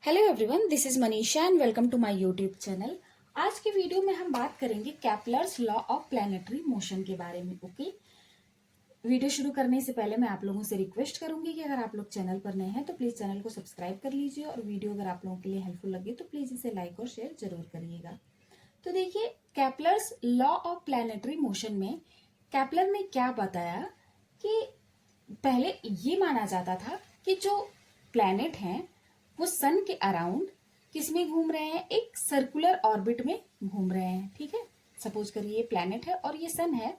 Hello everyone, this is Manisha and welcome to my YouTube channel. आज के video में हम बात करेंगे Kepler's law of planetary motion के बारे में। ओके, वीडियो शुरू करने से पहले मैं आप लोगों से रिक्वेस्ट करूंगी कि अगर आप लोग चैनल पर नए हैं तो प्लीज चैनल को सब्सक्राइब कर लीजिए और वीडियो अगर आप लोगों के लिए हेल्पफुल लगे तो प्लीज इसे लाइक और शेयर जरूर करिएगा। तो देखिए, Kepler's law of planetary motion में कैपलर ने क्या बताया कि पहले ये माना जाता था कि जो प्लैनेट हैं वो सन के अराउंड किस में घूम रहे हैं, एक सर्कुलर ऑर्बिट में घूम रहे हैं। ठीक है, सपोज करिए ये प्लैनेट है और ये सन है,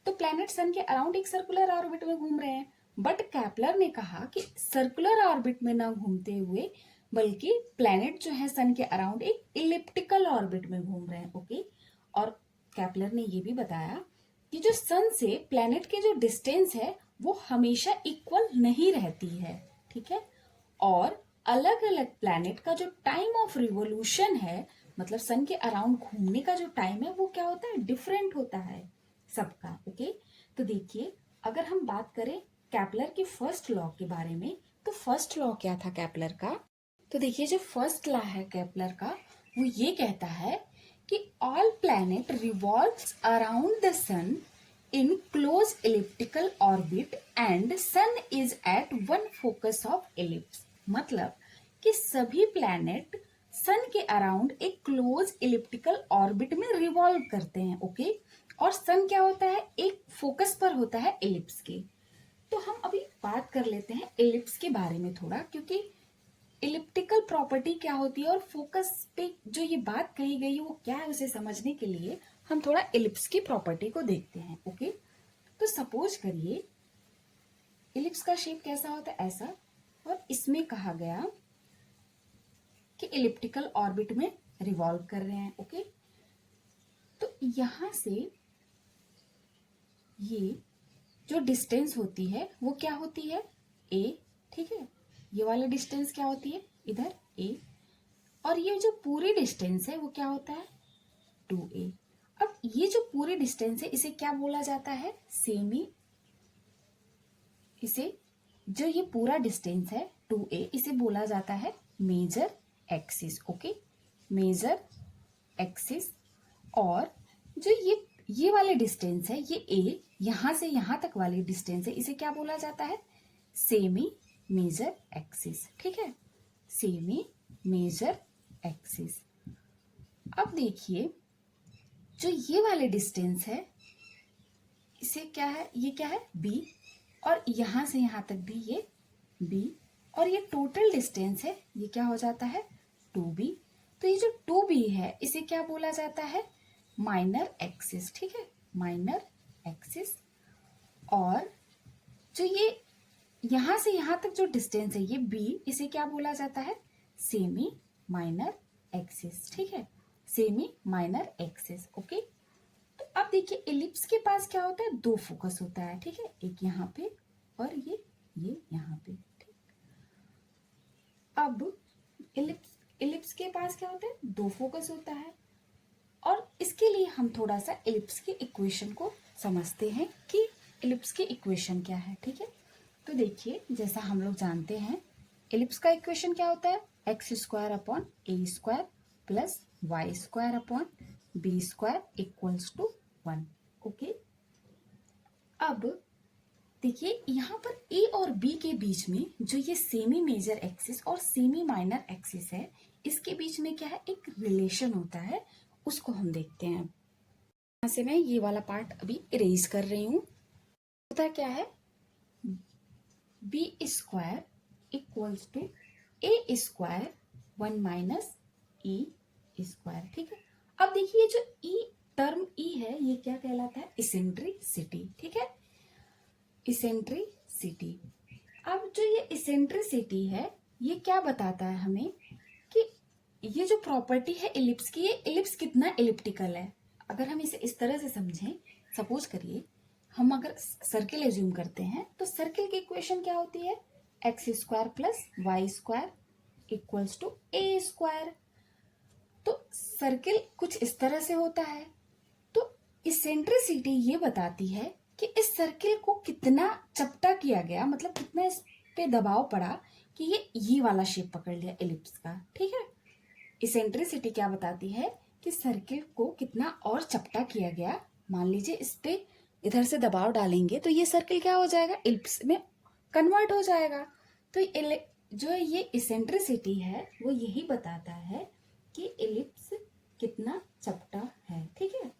तो प्लैनेट सन के अराउंड एक सर्कुलर ऑर्बिट में घूम रहे हैं। बट कैपलर ने कहा कि सर्कुलर ऑर्बिट में ना घूमते हुए बल्कि प्लैनेट जो है सन के अराउंड एक इलिप्टिकल ऑर्बिट में घूम रहे हैं। ओके, और कैपलर ने ये भी बताया कि जो सन से प्लैनेट के जो डिस्टेंस है वो हमेशा इक्वल नहीं रहती है। ठीक है, और अलग अलग प्लैनेट का जो टाइम ऑफ रिवोल्यूशन है, मतलब सन के अराउंड घूमने का जो टाइम है वो क्या होता है, डिफरेंट होता है सबका। ओके, तो देखिए, अगर हम बात करें कैपलर के फर्स्ट लॉ के बारे में, तो फर्स्ट लॉ क्या था कैपलर का। तो देखिए, जो फर्स्ट लॉ है कैपलर का वो ये कहता है कि all planet revolves around the sun in close elliptical orbit and sun is at one focus of ellipse। मतलब कि सभी प्लैनेट सन के अराउंड एक क्लोज इलिप्टिकल ऑर्बिट में रिवॉल्व करते हैं। ओके, और सन क्या होता है, एक फोकस पर होता है एलिप्स के। तो हम अभी बात कर लेते हैं एलिप्स के बारे में थोड़ा, क्योंकि इलिप्टिकल प्रॉपर्टी क्या होती है और फोकस पे जो ये बात कही गई है वो क्या है, उसे समझने के लिए हम थोड़ा एलिप्स की प्रॉपर्टी को देखते हैं। ओके, तो सपोज करिए इलिप्स का शेप कैसा होता है, ऐसा, और इसमें कहा गया कि इलिप्टिकल ऑर्बिट में रिवॉल्व कर रहे हैं। ओके, तो यहां से ये जो डिस्टेंस होती है वो क्या होती है, ए। ठीक है, ये वाला डिस्टेंस क्या होती है, इधर ए, और ये जो पूरी डिस्टेंस है वो क्या होता है, 2a। अब ये जो पूरी डिस्टेंस है इसे क्या बोला जाता है, सेमी। इसे जो ये पूरा डिस्टेंस है 2a इसे बोला जाता है major axis. Okay, major axis. और जो ये वाले डिस्टेंस है, ये a यहां से यहां तक वाली डिस्टेंस है, इसे क्या बोला जाता है, सेमी मेजर एक्सिस। ठीक है, सेमी मेजर एक्सिस। अब देखिए, जो ये वाले डिस्टेंस है इसे क्या है, ये क्या है, b, और यहां से यहां तक भी ये b, और ये टोटल डिस्टेंस है, ये क्या हो जाता है 2b। तो ये जो 2b है इसे क्या बोला जाता है, माइनर एक्सिस। ठीक है, माइनर एक्सिस। और जो ये यहां से यहां तक जो डिस्टेंस है ये b, इसे क्या बोला जाता है, सेमी माइनर एक्सिस। ठीक है, सेमी माइनर एक्सिस। ओके, तो अब देखिए इलिप्स के पास क्या होता है, दो फोकस होता है। ठीक है, एक यहाँ पे और ये यहाँ पे। ठीक, अब इलिप्स के पास क्या होता है, दो फोकस होता है। और इसके लिए हम थोड़ा सा इलिप्स की इक्वेशन को समझते हैं कि इलिप्स की इक्वेशन क्या है। ठीक है, तो देखिए, जैसा हम लोग जानते हैं इलिप्स का इक्वेशन क्या होता है, X square upon A square plus Y square upon B square equals to 1। Okay, अब देखिए यहाँ पर ए और बी के बीच में जो ये सेमी मेजर एक्सिस और सेमी माइनर एक्सिस है, इसके बीच में क्या है, एक रिलेशन होता है, उसको हम देखते हैं। यहां से मैं ये वाला पार्ट अभी इरेज कर रही हूं। होता क्या है, B square equals to A square 1 minus E square. ठीक है, अब देखिए ये जो ई टर्म ई है ये क्या कहलाता है, इसेंट्रिसिटी। ठीक है, इसेंट्रिसिटी। अब जो ये इसेंट्रिसिटी है ये क्या बताता है हमें कि ये जो प्रॉपर्टी है इलिप्स की, ये इलिप्स कितना इलिप्टिकल है। अगर हम इसे इस तरह से समझें, सपोज करिए हम अगर सर्किल एज्यूम करते हैं तो सर्किल की इक्वेशन क्या होती है, X square plus Y square equals to A square. तो सर्किल कुछ इस तरह से होता है। तो इसेंट्रिसिटी ये बताती है कि इस सर्किल को कितना चपटा किया गया, मतलब कितना इस पे दबाव पड़ा कि ये वाला शेप पकड़ लिया एलिप्स का, ठीक है। इसेंट्रिसिटी क्या बताती है कि सर्किल को कितना और चपटा किया गया। मान लीजिए इस पे इधर से दबाव डालेंगे तो ये सर्किल क्या हो जाएगा, एलिप्स में कन्वर्ट हो जाएगा। तो जो ये इसेंट्रिसिटी है वो यही बताता है कि एलिप्स कितना चपटा है, ठीक है।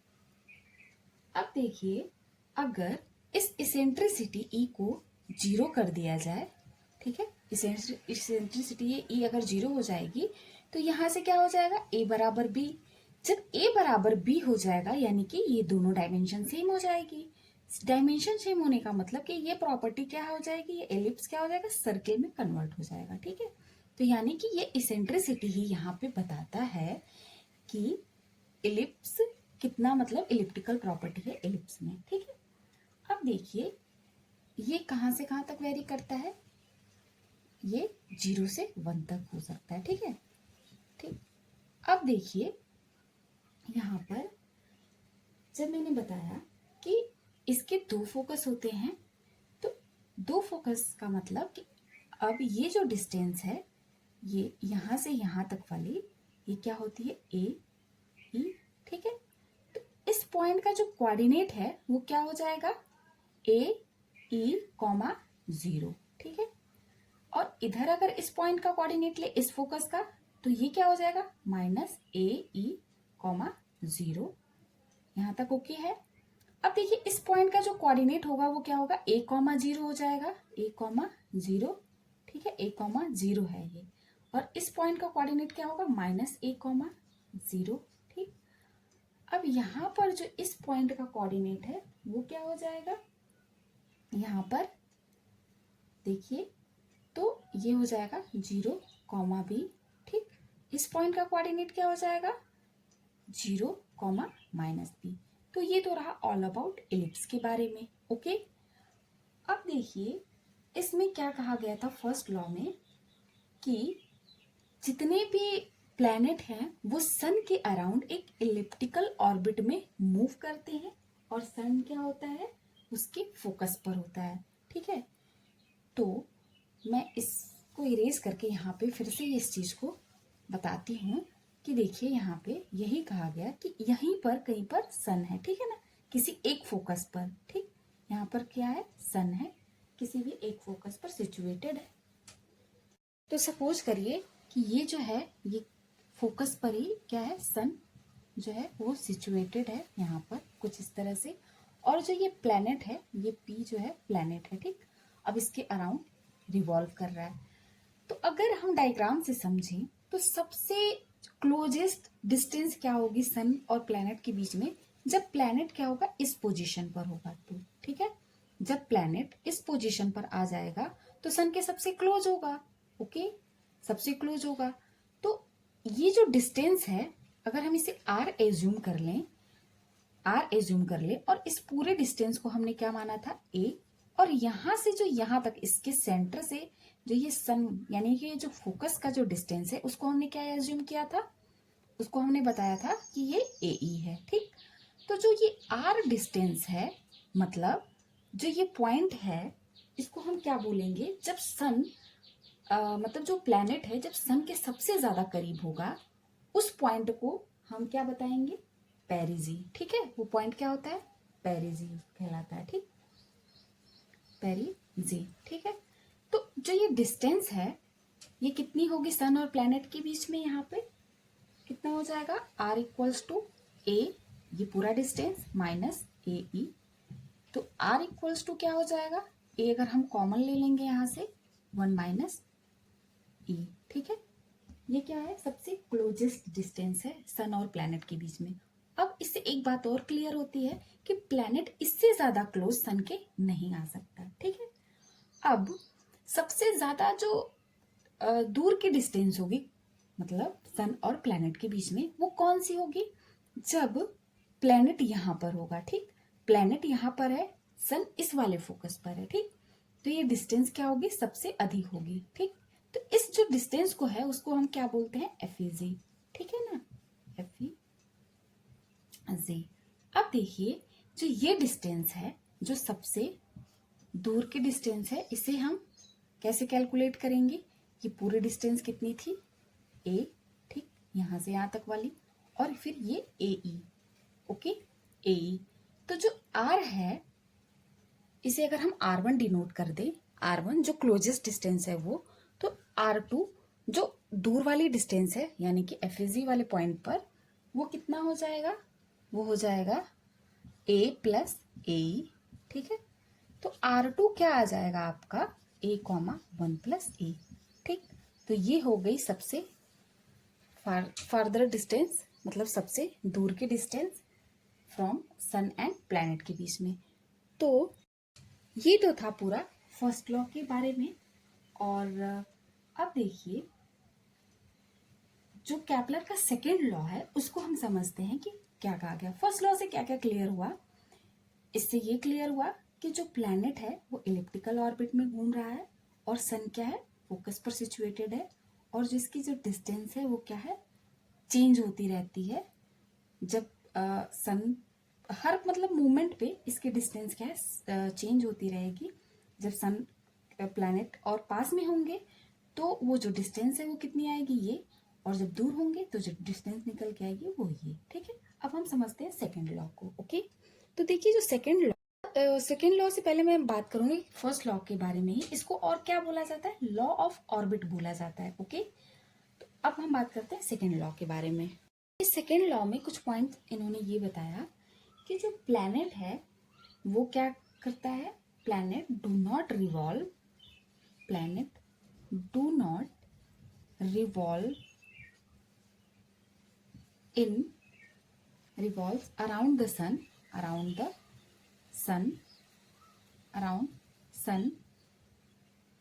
अब देखिए, अगर इस इसेंट्रिसिटी ई को 0 कर दिया जाए, ठीक है, इसेंट्रिसिटी ये ई अगर 0 हो जाएगी तो यहां से क्या हो जाएगा, ए बराबर बी। जब ए बराबर बी हो जाएगा यानी कि ये दोनों डायमेंशन सेम हो जाएगी। डायमेंशन सेम होने का मतलब कि ये प्रॉपर्टी क्या हो जाएगी, ये एलिप्स क्या हो जाएगा, सर्किल में कन्वर्ट हो जाएगा, ठीक है। तो यानी कि ये इसेंट्रिसिटी ही यहाँ पे बताता है कि एलिप्स कितना, मतलब इलिप्टिकल प्रॉपर्टी है एलिप्स में, ठीक है। अब देखिए ये कहां से कहां तक वेरी करता है, ये 0 से 1 तक हो सकता है, ठीक है। ठीक, अब देखिए यहाँ पर जब मैंने बताया कि इसके 2 फोकस होते हैं, तो 2 फोकस का मतलब कि अब ये जो डिस्टेंस है ये यहां से यहां तक वाली ये क्या होती है, ए ई, ठीक है। तो इस पॉइंट का जो कोऑर्डिनेट है वो क्या हो जाएगा, ए ई कॉमा 0, ठीक है। और इधर अगर इस पॉइंट का कोऑर्डिनेट ले इस फोकस का तो ये क्या हो जाएगा, माइनस ए ई कॉमा 0। यहां तक ओके है। अब देखिए इस पॉइंट का जो कोऑर्डिनेट होगा वो क्या होगा, ए कॉमा 0 हो जाएगा, ए कॉमा 0, ठीक है, ए कॉमा 0 है ये। और इस पॉइंट का कोऑर्डिनेट क्या होगा, माइनस ए कॉमा 0, ठीक। अब यहाँ पर जो इस पॉइंट का कोऑर्डिनेट है वो क्या हो जाएगा, यहाँ पर देखिए तो ये हो जाएगा 0 कॉमा बी, ठीक। इस पॉइंट का कोऑर्डिनेट क्या हो जाएगा, 0 कॉमा माइनस बी। तो ये तो रहा ऑल अबाउट एलिप्स के बारे में, ओके। अब देखिए इसमें क्या कहा गया था फर्स्ट लॉ में कि जितने भी प्लैनेट हैं वो सन के अराउंड एक इलिप्टिकल ऑर्बिट में मूव करते हैं और सन क्या होता है, उसके फोकस पर होता है, ठीक है। तो मैं इसको इरेज करके यहाँ पे फिर से इस चीज को बताती हूँ कि देखिए यहाँ पे यही कहा गया कि यहीं पर कहीं पर सन है, ठीक है ना, किसी एक फोकस पर, ठीक। यहाँ पर क्या है, सन है, किसी भी एक फोकस पर सिचुएटेड है। तो सपोज करिए कि ये जो है ये फोकस पर ही क्या है, सन जो है वो सिचुएटेड है यहाँ पर कुछ इस तरह से। और जो ये प्लैनेट है, ये पी जो है प्लैनेट है, ठीक। अब इसके अराउंड रिवॉल्व कर रहा है। तो अगर हम डायग्राम से समझें तो सबसे क्लोजेस्ट डिस्टेंस क्या होगी सन और प्लैनेट के बीच में, जब प्लैनेट क्या होगा, इस पोजीशन पर होगा तो, ठीक है। जब प्लैनेट इस पोजीशन पर आ जाएगा तो सन के सबसे क्लोज होगा, ओके, सबसे क्लोज होगा। तो ये जो डिस्टेंस है अगर हम इसे आर एज्यूम कर लें, आर एज्यूम कर ले, और इस पूरे डिस्टेंस को हमने क्या माना था, ए, और यहां से जो यहां तक इसके सेंटर से जो ये सन यानी कि जो फोकस का जो डिस्टेंस है उसको हमने क्या एज्यूम किया था, उसको हमने बताया था कि ये ए ई है, ठीक। तो जो ये आर डिस्टेंस है, मतलब जो ये पॉइंट है, इसको हम क्या बोलेंगे, जब सन मतलब जो प्लैनेट है जब सन के सबसे ज्यादा करीब होगा उस पॉइंट को हम क्या बताएंगे, पेरिजी, ठीक है। वो पॉइंट क्या होता है, पेरिजी कहलाता है, ठीक, पेरिजी, ठीक है। तो जो ये डिस्टेंस है ये कितनी होगी सन और प्लैनेट के बीच में, यहाँ पे कितना हो जाएगा, आर इक्वल्स टू ए, ये पूरा डिस्टेंस माइनस ए ई। तो आर इक्वल्स टू क्या हो जाएगा, ए अगर हम कॉमन ले लेंगे यहाँ से 1 माइनस ई, ठीक है। ये क्या है, सबसे क्लोजेस्ट डिस्टेंस है सन और प्लैनेट के बीच में। अब इससे एक बात और क्लियर होती है कि प्लैनेट इससे ज्यादा क्लोज सन के नहीं आ सकता, ठीक है। अब सबसे ज्यादा जो दूर की डिस्टेंस होगी मतलब सन और प्लैनेट के बीच में, वो कौन सी होगी, जब प्लैनेट यहां पर होगा, ठीक। प्लैनेट यहां पर है, सन इस वाले फोकस पर है, ठीक। तो ये डिस्टेंस क्या होगी, सबसे अधिक होगी, ठीक। तो इस जो डिस्टेंस को है उसको हम क्या बोलते हैं, एफईजी, ठीक है ना, एफईजी। अब देखिए जो ये डिस्टेंस है, जो सबसे दूर की डिस्टेंस है, इसे हम कैसे कैलकुलेट करेंगे, ये पूरी डिस्टेंस कितनी थी, ए, ठीक, यहाँ से यहाँ तक वाली, और फिर ये ए ई, ओके, ए ई। तो जो आर है इसे अगर हम R1 डिनोट कर दें, R1 जो क्लोजेस्ट डिस्टेंस है वो, तो R2 जो दूर वाली डिस्टेंस है यानी कि FAZ वाले पॉइंट पर, वो कितना हो जाएगा, वो हो जाएगा A प्लस ए, ठीक है। तो R2 क्या आ जाएगा आपका, A कॉमा 1 प्लस ए, ठीक। तो ये हो गई सबसे फार्दर डिस्टेंस, मतलब सबसे दूर की distance from sun and planet के बीच में। तो ये तो था पूरा फर्स्ट लॉ के बारे में। और अब देखिए जो कैपलर का सेकेंड लॉ है उसको हम समझते हैं कि क्या कहा गया। फर्स्ट लॉ से क्या क्या क्लियर हुआ, इससे ये क्लियर हुआ कि जो प्लैनेट है वो इलिप्टिकल ऑर्बिट में घूम रहा है और सन क्या है, फोकस पर सिचुएटेड है, और जिसकी जो डिस्टेंस है वो क्या है, चेंज होती रहती है। जब सन हर मतलब मूवमेंट पे इसकी डिस्टेंस क्या है, चेंज होती रहेगी। जब सन प्लैनेट और पास में होंगे तो वो जो डिस्टेंस है वो कितनी आएगी, ये, और जब दूर होंगे तो जो डिस्टेंस निकल के आएगी वो ये, ठीक है। अब हम समझते हैं सेकेंड लॉ को, ओके। तो देखिए जो सेकेंड लॉ से पहले मैं बात करूंगी फर्स्ट लॉ के बारे में ही। इसको और क्या बोला जाता है, लॉ ऑफ ऑर्बिट बोला जाता है, ओके। तो अब हम बात करते हैं सेकेंड लॉ के बारे में। इस सेकेंड लॉ में कुछ पॉइंट इन्होंने ये बताया कि जो प्लैनेट है वो क्या करता है, planet do not revolve in revolves around the sun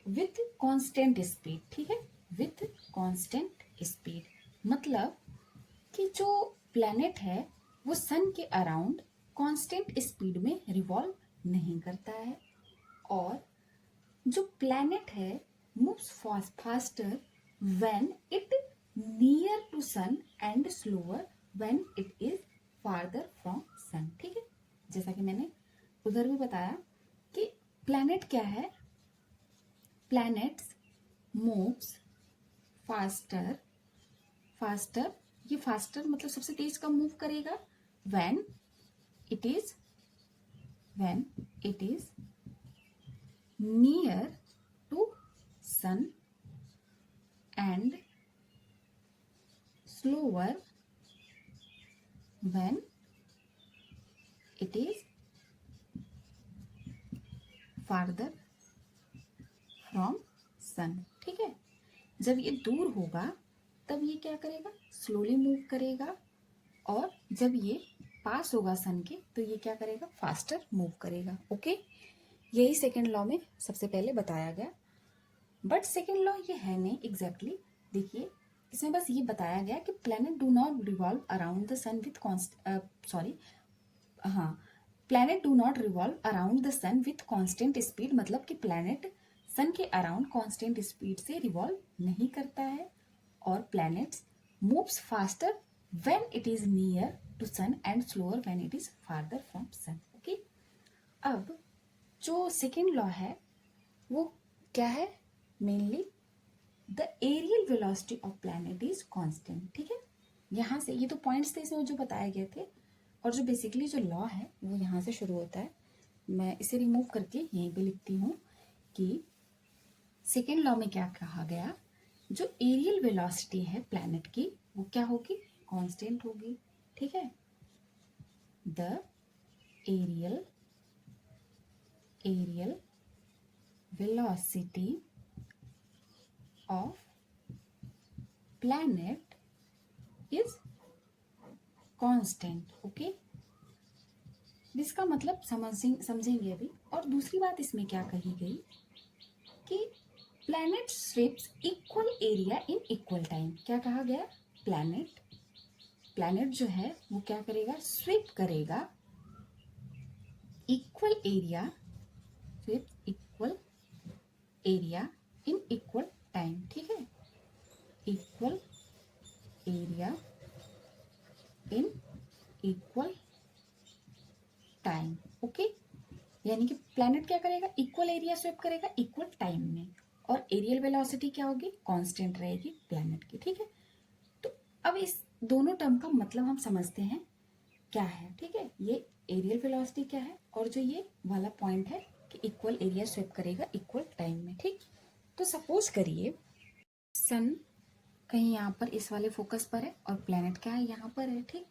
with constant speed, ठीक है, with constant speed। मतलब कि जो प्लैनेट है वो सन के अराउंड कांस्टेंट स्पीड में रिवॉल्व नहीं करता है, और जो प्लैनेट है moves faster when it near to sun and slower when it is farther from sun, ठीक है। जैसा कि मैंने उधर भी बताया कि प्लैनेट क्या है, प्लैनेट्स मूव्स फास्टर, ये फास्टर मतलब सबसे तेज कब मूव करेगा, when it is near to sun and slower when it is farther from sun, ठीक है। जब ये दूर होगा तब ये क्या करेगा, स्लोली मूव करेगा, और जब ये पास होगा सन के तो ये क्या करेगा, फास्टर मूव करेगा, ओके। यही सेकेंड लॉ में सबसे पहले बताया गया। बट सेकेंड लॉ ये है नहीं एग्जैक्टली, देखिए इसमें बस ये बताया गया कि planet do not revolve around the sun with planet do not revolve around the sun with constant speed, मतलब कि प्लैनेट सन के अराउंड कांस्टेंट स्पीड से रिवॉल्व नहीं करता है, और planets moves faster when it is near to sun and slower when it is farther from sun, okay. अब जो सेकेंड लॉ है वो क्या है, mainly the areal velocity of planet is constant, ठीक है। यहाँ से ये तो पॉइंट्स थे इसमें जो बताए गए थे, और जो बेसिकली जो लॉ है वो यहाँ से शुरू होता है। मैं इसे रिमूव करके यहीं पे लिखती हूँ कि सेकेंड लॉ में क्या कहा गया, जो एरियल वेलोसिटी है प्लैनेट की वो क्या होगी, कांस्टेंट होगी, ठीक है। The areal velocity of planet is constant, okay. जिसका मतलब समझेंगे अभी। और दूसरी बात इसमें क्या कही गई कि planet sweeps equal area in equal time. क्या कहा गया, प्लैनेट जो है वो क्या करेगा, स्वीप करेगा equal area in equal time, ठीक है, equal area in equal time, okay. यानी कि प्लैनेट क्या करेगा, इक्वल एरिया स्वीप करेगा इक्वल टाइम में, और एरियल वेलोसिटी क्या होगी, कांस्टेंट रहेगी प्लैनेट की, ठीक है। तो अब इस दोनों टर्म का मतलब हम समझते हैं क्या है, ठीक है। ये एरियल वेलोसिटी क्या है और जो ये वाला पॉइंट है कि इक्वल एरिया स्वेप करेगा इक्वल टाइम में, ठीक। तो सपोज करिए सन कहीं यहाँ पर इस वाले फोकस पर है और प्लैनेट क्या है, यहाँ पर है, ठीक।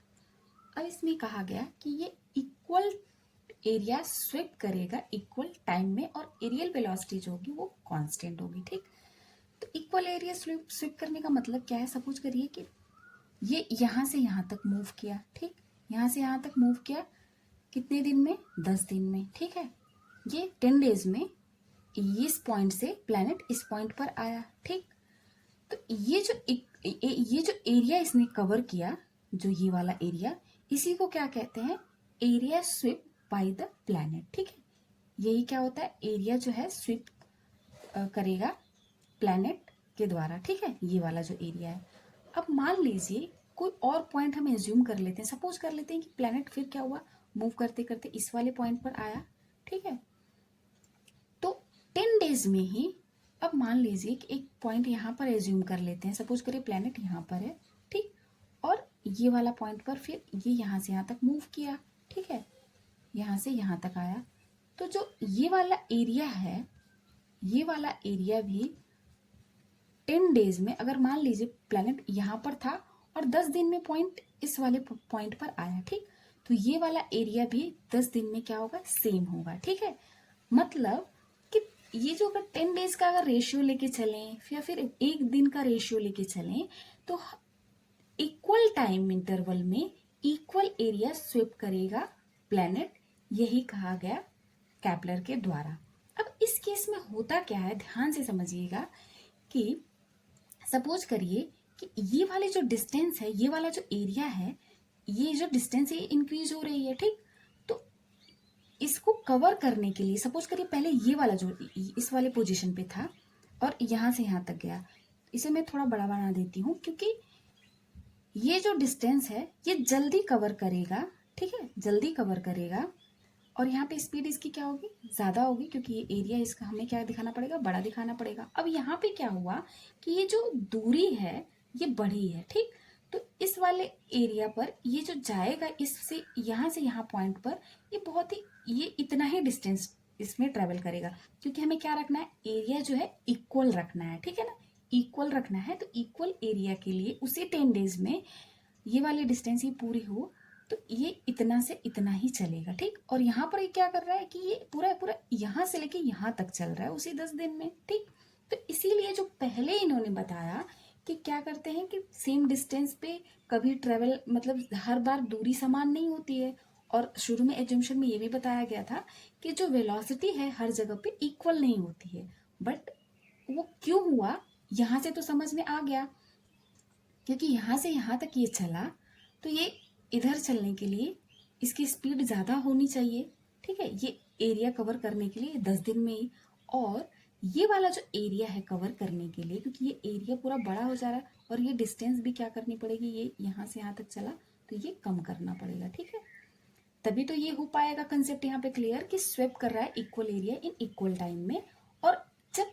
अब इसमें कहा गया कि ये इक्वल एरिया स्वेप करेगा इक्वल टाइम में और एरियल वेलोसिटी जो होगी वो कांस्टेंट होगी, ठीक। तो इक्वल एरिया स्वेप करने का मतलब क्या है, सपोज करिए कि ये यहाँ से यहाँ तक मूव किया, ठीक। यहाँ से यहाँ तक मूव किया कितने दिन में, 10 दिन में, ठीक है। ये 10 डेज में इस पॉइंट से प्लैनेट इस पॉइंट पर आया, ठीक। तो ये जो एरिया इसने कवर किया, जो ये वाला एरिया, इसी को क्या कहते हैं, area sweep by the planet, ठीक है। यही क्या होता है, एरिया जो है स्वीप करेगा प्लैनेट के द्वारा, ठीक है, ये वाला जो एरिया है। अब मान लीजिए कोई और पॉइंट हम एज्यूम कर लेते हैं, सपोज कर लेते हैं कि प्लैनेट फिर क्या हुआ, मूव करते करते इस वाले पॉइंट पर आया, ठीक है। तो 10 डेज में ही, अब मान लीजिए कि एक पॉइंट यहाँ पर एज्यूम कर लेते हैं, सपोज करिए प्लैनेट यहाँ पर है, ठीक। और ये वाला पॉइंट पर फिर ये यहाँ से यहाँ तक मूव किया, ठीक है, यहाँ से यहाँ तक आया। तो जो ये वाला एरिया है, ये वाला एरिया भी 10 डेज में, अगर मान लीजिए प्लैनेट यहाँ पर था और 10 दिन में पॉइंट इस वाले पॉइंट पर आया, ठीक। तो ये वाला एरिया भी 10 दिन में क्या होगा, सेम होगा, ठीक है। मतलब कि ये जो अगर 10 डेज का अगर रेशियो लेके चलें या फिर एक दिन का रेशियो लेके चलें, तो इक्वल टाइम इंटरवल में इक्वल एरिया स्वीप करेगा प्लैनेट, यही कहा गया कैपलर के द्वारा। अब इस केस में होता क्या है, ध्यान से समझिएगा कि सपोज करिए कि ये वाले जो डिस्टेंस है, ये वाला जो एरिया है, ये जो डिस्टेंस है ये इंक्रीज हो रही है, ठीक। तो इसको कवर करने के लिए सपोज करिए पहले ये वाला जो इस वाले पोजीशन पे था और यहाँ से यहाँ तक गया, इसे मैं थोड़ा बड़ा बना देती हूँ क्योंकि ये जो डिस्टेंस है ये जल्दी कवर करेगा, ठीक है, जल्दी कवर करेगा। और यहाँ पे स्पीड इसकी क्या होगी, ज्यादा होगी, क्योंकि ये एरिया इसका हमें क्या दिखाना पड़ेगा, बड़ा दिखाना पड़ेगा। अब यहाँ पे क्या हुआ कि ये जो दूरी है ये बढ़ी है, ठीक। तो इस वाले एरिया पर ये जो जाएगा इससे यहाँ से यहाँ पॉइंट पर, ये बहुत ही, ये इतना ही डिस्टेंस इसमें ट्रेवल करेगा, क्योंकि हमें क्या रखना है, एरिया जो है इक्वल रखना है, ठीक है ना, इक्वल रखना है। तो इक्वल एरिया के लिए उसी 10 डेज में ये वाली डिस्टेंस ही पूरी हो तो ये इतना से इतना ही चलेगा, ठीक। और यहाँ पर ये क्या कर रहा है कि ये पूरा पूरा यहाँ से लेके यहाँ तक चल रहा है उसी 10 दिन में, ठीक। तो इसीलिए जो पहले इन्होंने बताया कि क्या करते हैं कि सेम डिस्टेंस पे कभी ट्रेवल, मतलब हर बार दूरी समान नहीं होती है। और शुरू में एजम्पशन में ये भी बताया गया था कि जो वेलोसिटी है हर जगह पे इक्वल नहीं होती है। बट वो क्यों हुआ, यहाँ से तो समझ में आ गया, क्योंकि यहाँ से यहाँ तक ये चला तो ये इधर चलने के लिए इसकी स्पीड ज़्यादा होनी चाहिए, ठीक है, ये एरिया कवर करने के लिए 10 दिन में ही। और ये वाला जो एरिया है कवर करने के लिए, क्योंकि ये एरिया पूरा बड़ा हो जा रहा है और ये डिस्टेंस भी क्या करनी पड़ेगी, ये यहाँ से यहाँ तक चला तो ये कम करना पड़ेगा, ठीक है। तभी तो ये हो पाएगा कंसेप्ट यहाँ पे क्लियर कि स्वेप कर रहा है equal area in equal time में। और जब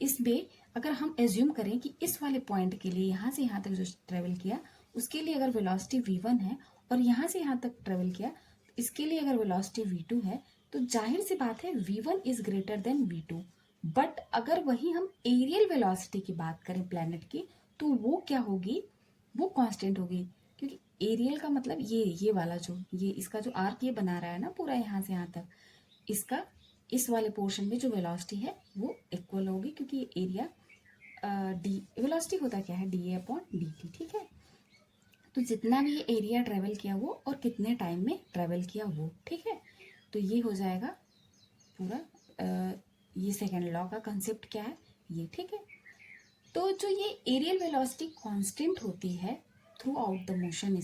इसमें अगर हम एज्यूम करें कि इस वाले पॉइंट के लिए यहाँ से यहाँ तक जो ट्रेवल किया उसके लिए अगर वेलोसिटी v1 है और यहाँ से यहाँ तक ट्रेवल किया तो इसके लिए अगर वेलोसिटी v2 है, तो जाहिर सी बात है v1 is greater than v2। But अगर वही हम एरियल वेलोसिटी की बात करें प्लैनेट की, तो वो क्या होगी, वो कांस्टेंट होगी, क्योंकि एरियल का मतलब ये वाला जो ये इसका जो आर्क ये बना रहा है ना पूरा यहाँ से यहाँ तक, इसका इस वाले पोर्शन में जो वेलोसिटी है वो इक्वल होगी, क्योंकि ये एरिया डी वेलोसिटी होता क्या है, D A upon D T, ठीक है। तो जितना भी ये एरिया ट्रेवल किया वो और कितने टाइम में ट्रेवल किया वो, ठीक है। तो ये हो जाएगा पूरा ये सेकेंड लॉ का कंसेप्ट क्या है ये, ठीक है। तो जो ये एरियल वेलोसिटी कांस्टेंट होती है थ्रू आउट द मोशन,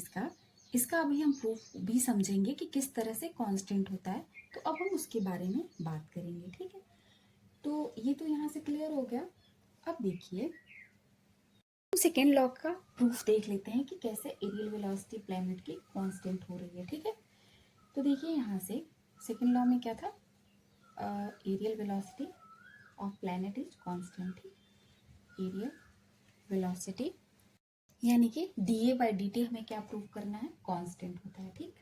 इसका अभी हम प्रूफ भी समझेंगे कि किस तरह से कांस्टेंट होता है। तो अब हम उसके बारे में बात करेंगे, ठीक है। तो ये तो यहाँ से क्लियर हो गया। अब देखिए सेकेंड लॉ का प्रूफ देख लेते हैं कि कैसे एरियल वेलोसिटी प्लैनेट की कांस्टेंट हो रही है, ठीक है। तो देखिए यहाँ से सेकेंड लॉ में क्या था, aerial velocity of planet is constant. Area velocity यानी कि डीए बाई डी टी हमें क्या प्रूव करना है, कांस्टेंट होता है। ठीक,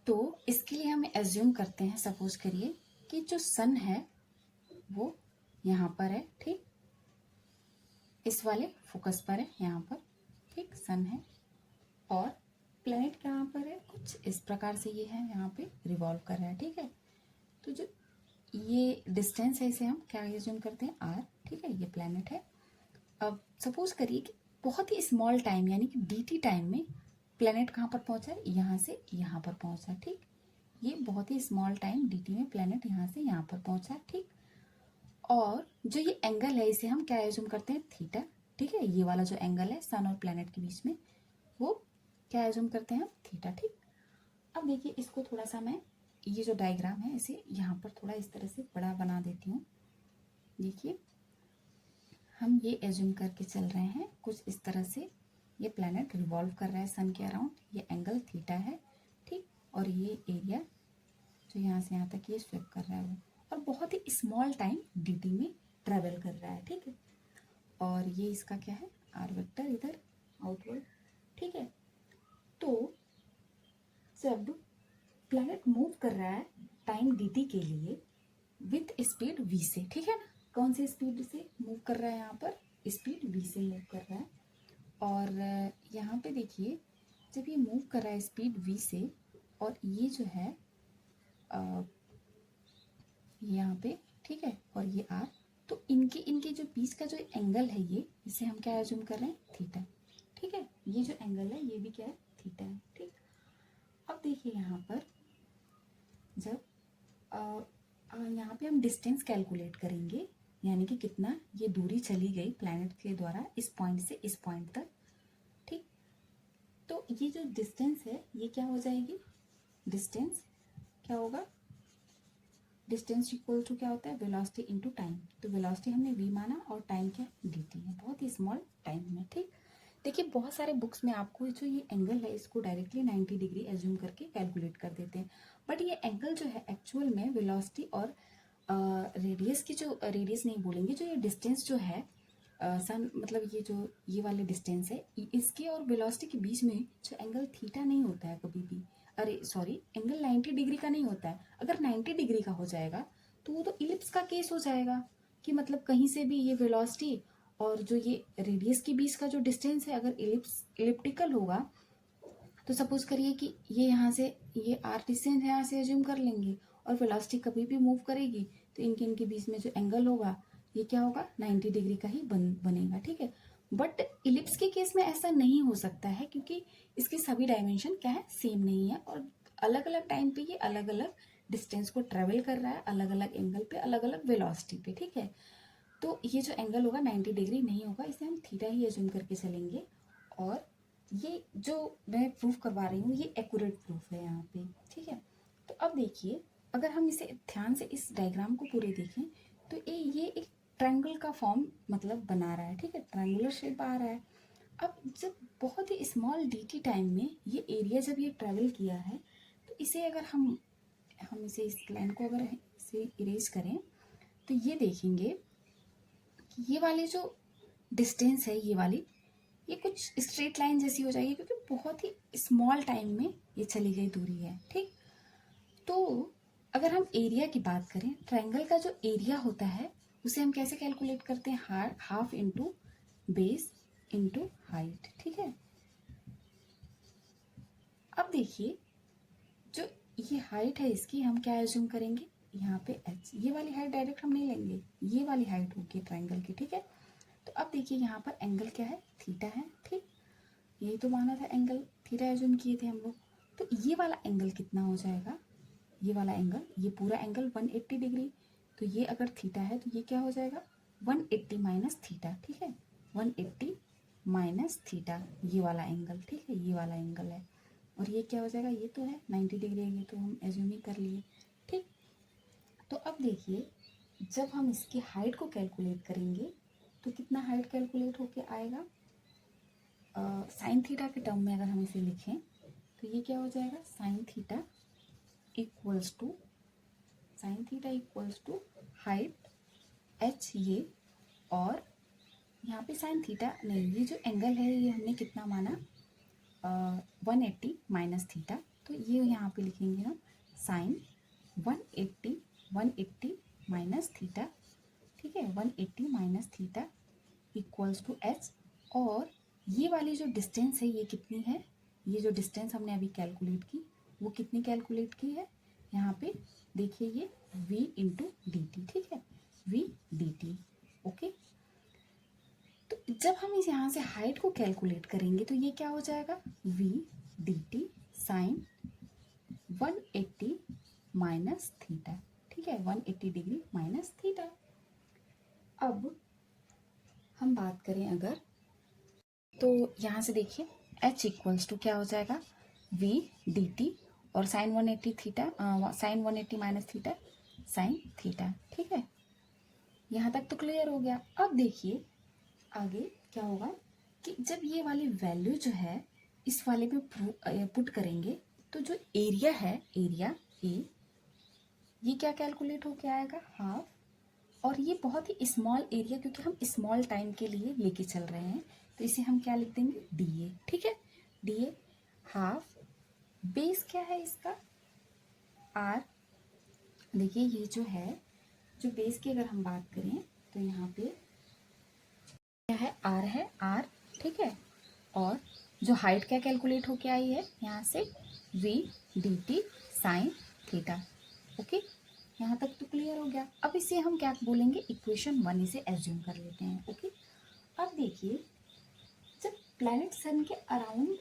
तो इसके लिए हमें एज्यूम करते हैं, सपोज करिए कि जो सन है वो यहाँ पर है। ठीक, इस वाले फोकस पर है यहाँ पर। ठीक, सन है और प्लैनेट कहाँ पर है, कुछ इस प्रकार से ये है, यहाँ पे रिवॉल्व कर रहा है। ठीक है, तो जो ये डिस्टेंस है इसे हम क्या एज्यूम करते हैं, आर। ठीक है, ये प्लैनेट है। अब सपोज करिए कि बहुत ही स्मॉल टाइम यानी कि dt टाइम में प्लैनेट कहाँ पर पहुंचा है, यहाँ से यहाँ पर पहुंचा। ठीक, ये बहुत ही स्मॉल टाइम dt में प्लैनेट यहाँ से यहाँ पर पहुंचा। ठीक, और जो ये एंगल है इसे हम क्या एज्यूम करते हैं, थीटा। ठीक है, ये वाला जो एंगल है सन और प्लैनेट के बीच में वो क्या एज्यूम करते हैं हम, थीटा। ठीक, अब देखिए इसको थोड़ा सा मैं ये जो डायग्राम है इसे यहाँ पर थोड़ा इस तरह से बड़ा बना देती हूँ। देखिए हम ये एज्यूम करके चल रहे हैं कुछ इस तरह से, ये प्लैनेट रिवॉल्व कर रहा है सन के अराउंड, ये एंगल थीटा है। ठीक, और ये एरिया जो यहाँ से यहाँ तक ये स्वेप कर रहा है वो, और बहुत ही स्मॉल टाइम dt में ट्रेवल कर रहा है। ठीक है, और ये इसका क्या है, आर वेक्टर इधर आउटवर्ड। ठीक है, तो जब प्लैनेट मूव कर रहा है टाइम dt के लिए विथ स्पीड v से, ठीक है ना, कौन सी स्पीड से मूव कर रहा है, यहाँ पर स्पीड v से मूव कर रहा है। और यहाँ पे देखिए जब ये मूव कर रहा है स्पीड v से, और ये जो है यहाँ पे, ठीक है, और ये r, तो इनके इनके जो बीच का जो एंगल है ये, इसे हम क्या एज्यूम कर रहे हैं, थीटा। ठीक है, ये जो एंगल है ये भी क्या है, थीटा है। ठीक, अब देखिए यहाँ पर जब यहाँ पे हम डिस्टेंस कैलकुलेट करेंगे, यानी कि कितना ये दूरी चली गई प्लैनेट के द्वारा इस पॉइंट से इस पॉइंट तक। ठीक, तो ये जो डिस्टेंस है ये क्या हो जाएगी, डिस्टेंस क्या होगा, डिस्टेंस इक्वल टू क्या होता है, वेलोसिटी इनटू टाइम। तो वेलोसिटी हमने v माना और टाइम क्या dt है, बहुत ही स्मॉल टाइम में। ठीक, देखिए बहुत सारे बुक्स में आपको जो ये एंगल है इसको डायरेक्टली 90 डिग्री एज्यूम करके कैलकुलेट कर देते हैं, बट ये एंगल जो है एक्चुअल में वेलोसिटी और रेडियस की जो, रेडियस नहीं बोलेंगे, जो ये डिस्टेंस जो है सन मतलब ये जो ये वाले डिस्टेंस है इसके और वेलोसिटी के बीच में जो एंगल थीटा नहीं होता है कभी भी, अरे सॉरी एंगल 90 डिग्री का नहीं होता है। अगर 90 डिग्री का हो जाएगा तो वो तो इलिप्स का केस हो जाएगा, कि मतलब कहीं से भी ये वेलोसिटी और जो ये रेडियस के बीच का जो डिस्टेंस है अगर इलिप्टिकल होगा, तो सपोज करिए कि ये यहाँ से ये आर डिस्टेंस यहाँ से एज्यूम कर लेंगे, और वेलोसिटी कभी भी मूव करेगी तो इनके इनके बीच में जो एंगल होगा ये क्या होगा, 90 डिग्री का ही बनेगा। ठीक है, बट इलिप्स के केस में ऐसा नहीं हो सकता है क्योंकि इसके सभी डायमेंशन क्या है, सेम नहीं है, और अलग अलग टाइम पे ये अलग अलग डिस्टेंस को ट्रेवल कर रहा है, अलग अलग एंगल पे, अलग अलग वेलोसिटी पे। ठीक है, तो ये जो एंगल होगा 90 डिग्री नहीं होगा, इसे हम थीटा ही एज्यूम करके चलेंगे। और ये जो मैं प्रूफ करवा रही हूँ ये एक्यूरेट प्रूफ है यहाँ पे। ठीक है, तो अब देखिए अगर हम इसे ध्यान से इस डायग्राम को पूरे देखें तो ये एक ट्रायंगल का फॉर्म मतलब बना रहा है। ठीक है, ट्रायंगुलर शेप आ रहा है। अब जब बहुत ही स्मॉल dt टाइम में ये एरिया जब ये ट्रेवल किया है, तो इसे अगर हम इसे इस लाइन को अगर इसे इरेज करें तो ये देखेंगे कि ये वाली जो डिस्टेंस है ये वाली, ये कुछ स्ट्रेट लाइन जैसी हो जाएगी क्योंकि बहुत ही स्मॉल टाइम में ये चली गई दूरी है। ठीक, तो अगर हम एरिया की बात करें, ट्रायंगल का जो एरिया होता है उसे हम कैसे कैलकुलेट करते हैं, half into base into height. ठीक है, अब देखिए जो ये हाइट है इसकी हम क्या एज्यूम करेंगे, यहाँ पे h, ये वाली हाइट डायरेक्ट हम नहीं लेंगे, ये वाली हाइट होगी ट्रायंगल की। ठीक है, तो अब देखिए यहाँ पर एंगल क्या है, थीटा है। ठीक, यही तो माना था एंगल, थीटा एज्यूम किए थे हम लोग, तो ये वाला एंगल कितना हो जाएगा, ये वाला एंगल, ये पूरा एंगल 180 डिग्री, तो ये अगर थीटा है तो ये क्या हो जाएगा 180 माइनस थीटा। ठीक है, 180 माइनस थीटा ये वाला एंगल। ठीक है, ये वाला एंगल है, और ये क्या हो जाएगा, ये तो है 90 डिग्री, ये तो हम एज्यूम ही कर लिए। ठीक, तो अब देखिए जब हम इसकी हाइट को कैलकुलेट करेंगे तो कितना हाइट कैलकुलेट होके आएगा, साइन थीटा के टर्म में अगर हम इसे लिखें तो ये क्या हो जाएगा, sine theta equals to height H ये, और यहाँ पे साइन थीटा नहीं, ये जो एंगल है ये हमने कितना माना 180 माइनस थीटा, तो ये यहाँ पे लिखेंगे हम साइन 180 माइनस थीटा, ठीक है, 180 minus theta equals to H. और ये वाली जो डिस्टेंस है ये कितनी है, ये जो डिस्टेंस हमने अभी कैलकुलेट की वो कितनी कैलकुलेट की है, यहाँ पे देखिए ये v इंटू डी टी, ठीक है, v डी टी। ओके, तो जब हम इस यहाँ से हाइट को कैलकुलेट करेंगे तो ये क्या हो जाएगा, v D T sine 180 minus theta, ठीक है, 180 डिग्री माइनस थीटा। अब हम बात करें अगर, तो यहाँ से देखिए h इक्वल्स टू क्या हो जाएगा, v डी टी और sine 180 theta, sine 180 minus theta sine theta, ठीक है, यहाँ तक तो क्लियर हो गया। अब देखिए आगे क्या होगा कि जब ये वाली वैल्यू जो है इस वाले पे पुट करेंगे तो जो एरिया है, एरिया ए, ये क्या कैलकुलेट होके आएगा, हाफ, और ये बहुत ही स्मॉल एरिया क्योंकि हम स्मॉल टाइम के लिए लेके चल रहे हैं तो इसे हम क्या लिख देंगे, डी ए, ठीक है, डी ए हाफ, बेस क्या है इसका, आर। देखिए ये जो है, जो बेस की अगर हम बात करें तो यहाँ पे क्या है आर, ठीक है, और जो हाइट क्या कैलकुलेट होके आई है यहाँ से v D T sine theta. Okay, यहाँ तक तो क्लियर हो गया। अब इसे हम क्या बोलेंगे, इक्वेशन 1 इसे एज्यूम कर लेते हैं। ओके, अब देखिए जब प्लैनेट सन के अराउंड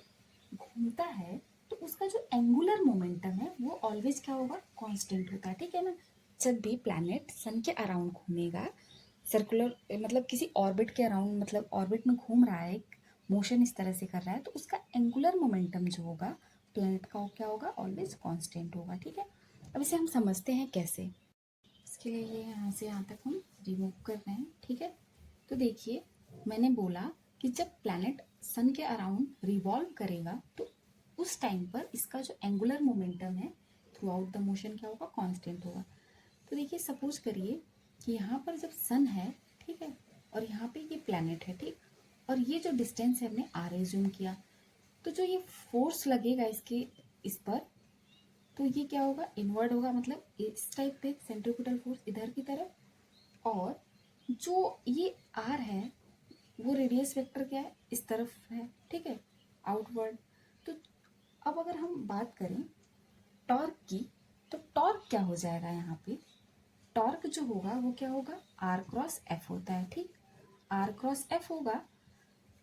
घूमता है तो उसका जो एंगुलर मोमेंटम है वो ऑलवेज क्या होगा, कांस्टेंट होता है, ठीक है ना। जब भी प्लैनेट सन के अराउंड घूमेगा, सर्कुलर मतलब किसी ऑर्बिट के अराउंड, मतलब ऑर्बिट में घूम रहा है, मोशन इस तरह से कर रहा है, तो उसका एंगुलर मोमेंटम जो होगा प्लैनेट का वो क्या होगा, ऑलवेज कांस्टेंट होगा, ठीक है। अब इसे हम समझते हैं कैसे, इसके लिए ये यहाँ से यहाँ तक हम रिमूव कर रहे हैं, ठीक है। तो देखिए मैंने बोला कि जब प्लैनेट सन के अराउंड रिवॉल्व करेगा तो उस टाइम पर इसका जो एंगुलर मोमेंटम है थ्रू आउट द मोशन क्या होगा, कांस्टेंट होगा। तो देखिए सपोज करिए कि यहाँ पर जब सन है, ठीक है, और यहाँ पे ये प्लैनेट है, ठीक, और ये जो डिस्टेंस है हमने आर एज्यूम किया, तो जो ये फोर्स लगेगा इसके इस पर, तो ये क्या होगा, इनवर्ड होगा, मतलब इस टाइप पे सेंट्रीपिटल फोर्स इधर की तरफ, और जो ये आर है वो रेडियस वेक्टर क्या है, इस तरफ है, ठीक है, आउटवर्ड। तो अब अगर हम बात करें टॉर्क की, तो टॉर्क क्या हो जाएगा, यहाँ पे टॉर्क जो होगा वो क्या होगा, आर क्रॉस एफ होता है, ठीक, आर क्रॉस एफ होगा।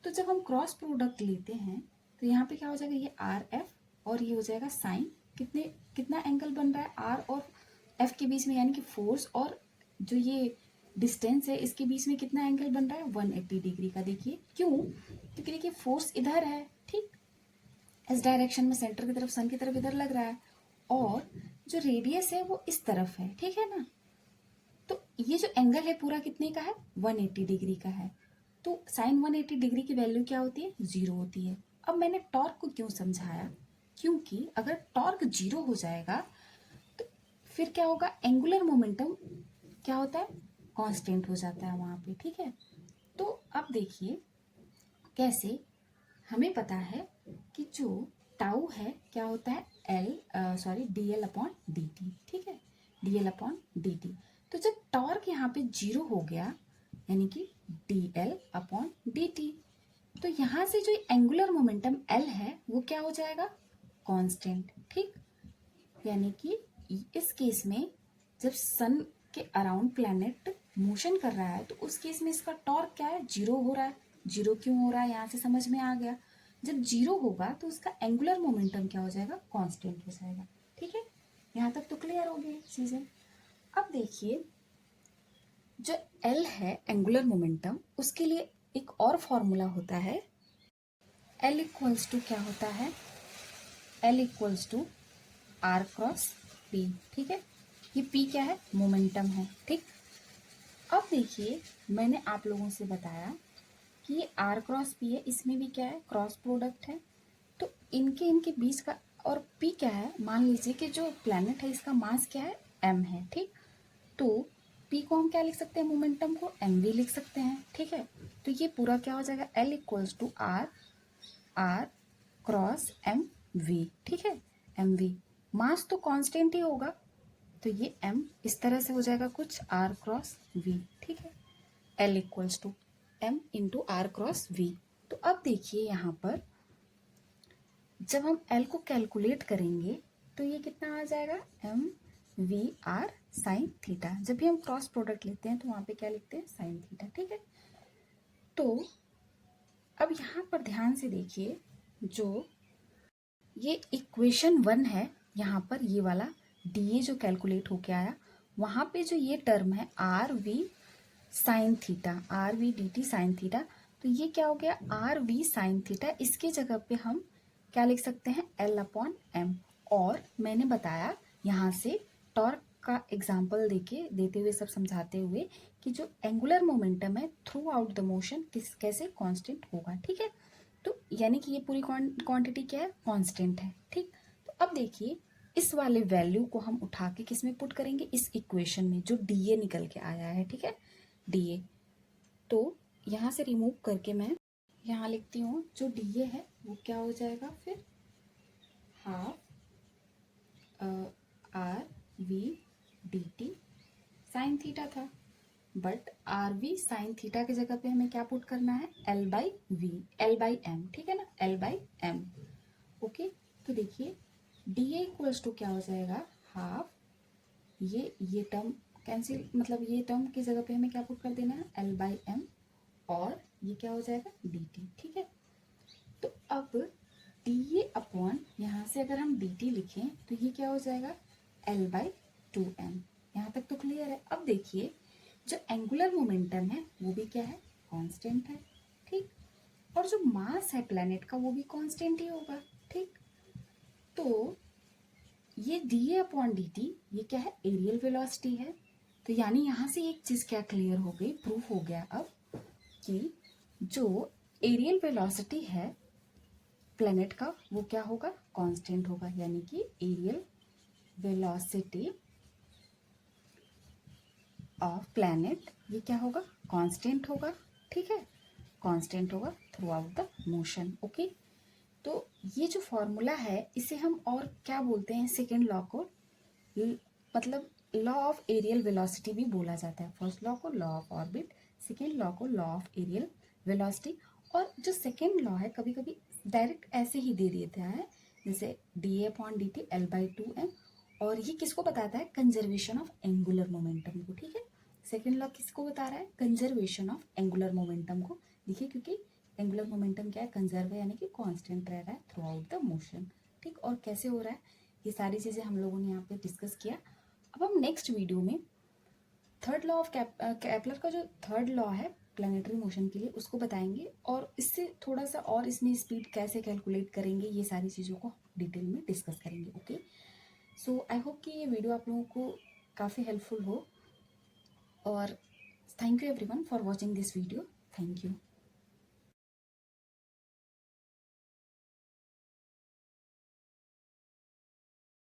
तो जब हम क्रॉस प्रोडक्ट लेते हैं तो यहाँ पे क्या हो जाएगा, ये आर एफ और ये हो जाएगा साइन, कितना एंगल बन रहा है आर और एफ के बीच में, यानी कि फोर्स और जो ये डिस्टेंस है इसके बीच में कितना एंगल बन रहा है, 180 डिग्री का। देखिए क्यों, क्योंकि देखिए फोर्स इधर है, ठीक, इस डायरेक्शन में सेंटर की तरफ, सन की तरफ इधर लग रहा है, और जो रेडियस है वो इस तरफ है, ठीक है ना। तो ये जो एंगल है पूरा कितने का है, 180 डिग्री का है। तो साइन 180 डिग्री की वैल्यू क्या होती है, 0 होती है। अब मैंने टॉर्क को क्यों समझाया, क्योंकि अगर टॉर्क 0 हो जाएगा तो फिर क्या होगा, एंगुलर मोमेंटम क्या होता है, कांस्टेंट हो जाता है वहां पे, ठीक है। तो अब देखिए कैसे, हमें पता है कि जो टाउ है क्या होता है, D L upon D T, ठीक है, D L upon D T. तो जब टॉर्क यहाँ पे 0 हो गया, यानी कि D L upon D T, तो यहाँ से जो एंगुलर मोमेंटम एल है वो क्या हो जाएगा, कांस्टेंट, ठीक। यानी कि इस केस में जब सन के अराउंड प्लैनेट मोशन कर रहा है तो उस केस में इसका टॉर्क क्या है, 0 हो रहा है। 0 क्यों हो रहा है, यहाँ से समझ में आ गया। जब 0 होगा तो उसका एंगुलर मोमेंटम क्या हो जाएगा, कांस्टेंट हो जाएगा, ठीक है। यहाँ तक तो क्लियर हो गई चीजें। अब देखिए जो एल है एंगुलर मोमेंटम, उसके लिए एक और फॉर्मूला होता है, एल इक्वल्स टू क्या होता है, L equals to R cross P, ठीक है। ये पी क्या है, मोमेंटम है, ठीक। अब देखिए मैंने आप लोगों से बताया कि ये आर क्रॉस पी है, इसमें भी क्या है, क्रॉस प्रोडक्ट है। तो इनके बीच का, और पी क्या है, मान लीजिए कि जो प्लैनेट है इसका मास क्या है, एम है, ठीक। तो पी को हम क्या लिख सकते हैं, मोमेंटम को एम वी लिख सकते हैं, ठीक है। तो ये पूरा क्या हो जाएगा, L equals to R R cross M V, ठीक है। एम वी मास तो कांस्टेंट ही होगा, तो ये एम इस तरह से हो जाएगा कुछ आर क्रॉस वी, ठीक है। L equals to M into R cross V. तो अब देखिए यहाँ पर जब हम एल को कैलकुलेट करेंगे तो ये कितना आ जाएगा, M V R sine theta. जब भी हम क्रॉस प्रोडक्ट लेते हैं तो वहाँ पे क्या लिखते हैं, साइन थीटा, ठीक है। तो अब यहाँ पर ध्यान से देखिए, जो ये इक्वेशन 1 है, यहाँ पर ये वाला डी ए जो कैलकुलेट होके आया, वहाँ पे जो ये टर्म है R V sine theta, R V D T sine theta, तो ये क्या हो गया, आर वी साइन थीटा। इसके जगह पे हम क्या लिख सकते हैं, एल अपॉन एम। और मैंने बताया यहाँ से टॉर्क का एग्जाम्पल देते हुए सब समझाते हुए कि जो एंगुलर मोमेंटम है थ्रू आउट द मोशन कैसे कांस्टेंट होगा, ठीक है। तो यानी कि ये पूरी क्वांटिटी क्या है, कांस्टेंट है, ठीक। तो अब देखिए इस वाले वैल्यू को हम उठा के किस में पुट करेंगे, इस इक्वेशन में जो डी ए निकल के आया है, ठीक है, डी ए। तो यहाँ से रिमूव करके मैं यहाँ लिखती हूँ, जो डी ए है वो क्या हो जाएगा फिर, half R V D T sine theta था, but R V sine theta की जगह पे हमें क्या पुट करना है, L by V, L by M, ठीक है ना, एल बाई एम। ओके, तो देखिए डी ए इक्वल्स टू क्या हो जाएगा, हाफ ये टर्म कैंसिल, मतलब ये टर्म की जगह पे हमें क्या पुट कर देना है, एल बाई एम, और ये क्या हो जाएगा, डी टी, ठीक है। तो अब डी ए अपॉन यहाँ से अगर हम डी टी लिखें तो ये क्या हो जाएगा, एल बाई टू एम। यहाँ तक तो क्लियर है। अब देखिए जो एंगुलर मोमेंटम है वो भी क्या है, कांस्टेंट है, ठीक। और जो मास है प्लैनेट का वो भी कांस्टेंट ही होगा, ठीक। तो ये D A upon D T ये क्या है, एरियल वेलोसिटी है। तो यानी यहाँ से एक चीज़ क्या क्लियर हो गई, प्रूफ हो गया अब कि जो एरियल वेलोसिटी है प्लैनेट का वो क्या होगा, कांस्टेंट होगा। यानी कि एरियल वेलोसिटी ऑफ प्लैनेट ये क्या होगा, कांस्टेंट होगा, ठीक है, कांस्टेंट होगा through out the motion. Okay, तो ये जो फॉर्मूला है इसे हम और क्या बोलते हैं, सेकेंड लॉ को, मतलब लॉ ऑफ एरियल वेलोसिटी भी बोला जाता है। फर्स्ट लॉ को law of orbit, second law को लॉ ऑफ एरियल वेलोसिटी। और जो सेकेंड लॉ है कभी कभी डायरेक्ट ऐसे ही दे देता है, जैसे D A upon D T L by two M. और ये किसको बताता है, कंजर्वेशन ऑफ एंगुलर मोमेंटम को, ठीक है। सेकेंड लॉ किसको बता रहा है, कंजर्वेशन ऑफ एंगुलर मोमेंटम को। देखिए क्योंकि एंगुलर मोमेंटम क्या है, कंजर्व है, यानी कि कांस्टेंट रह रहा है थ्रू आउट द मोशन, ठीक। और कैसे हो रहा है, ये सारी चीज़ें हम लोगों ने यहाँ पे डिस्कस किया। अब हम नेक्स्ट वीडियो में थर्ड लॉ ऑफ कैपलर का जो थर्ड लॉ है प्लानिटरी मोशन के लिए उसको बताएंगे, और इससे थोड़ा सा और इसमें स्पीड कैसे कैलकुलेट करेंगे, ये सारी चीज़ों को डिटेल में डिस्कस करेंगे। ओके, सो आई होप कि ये वीडियो आप लोगों को काफ़ी हेल्पफुल हो, और thank you everyone for watching this video, thank you.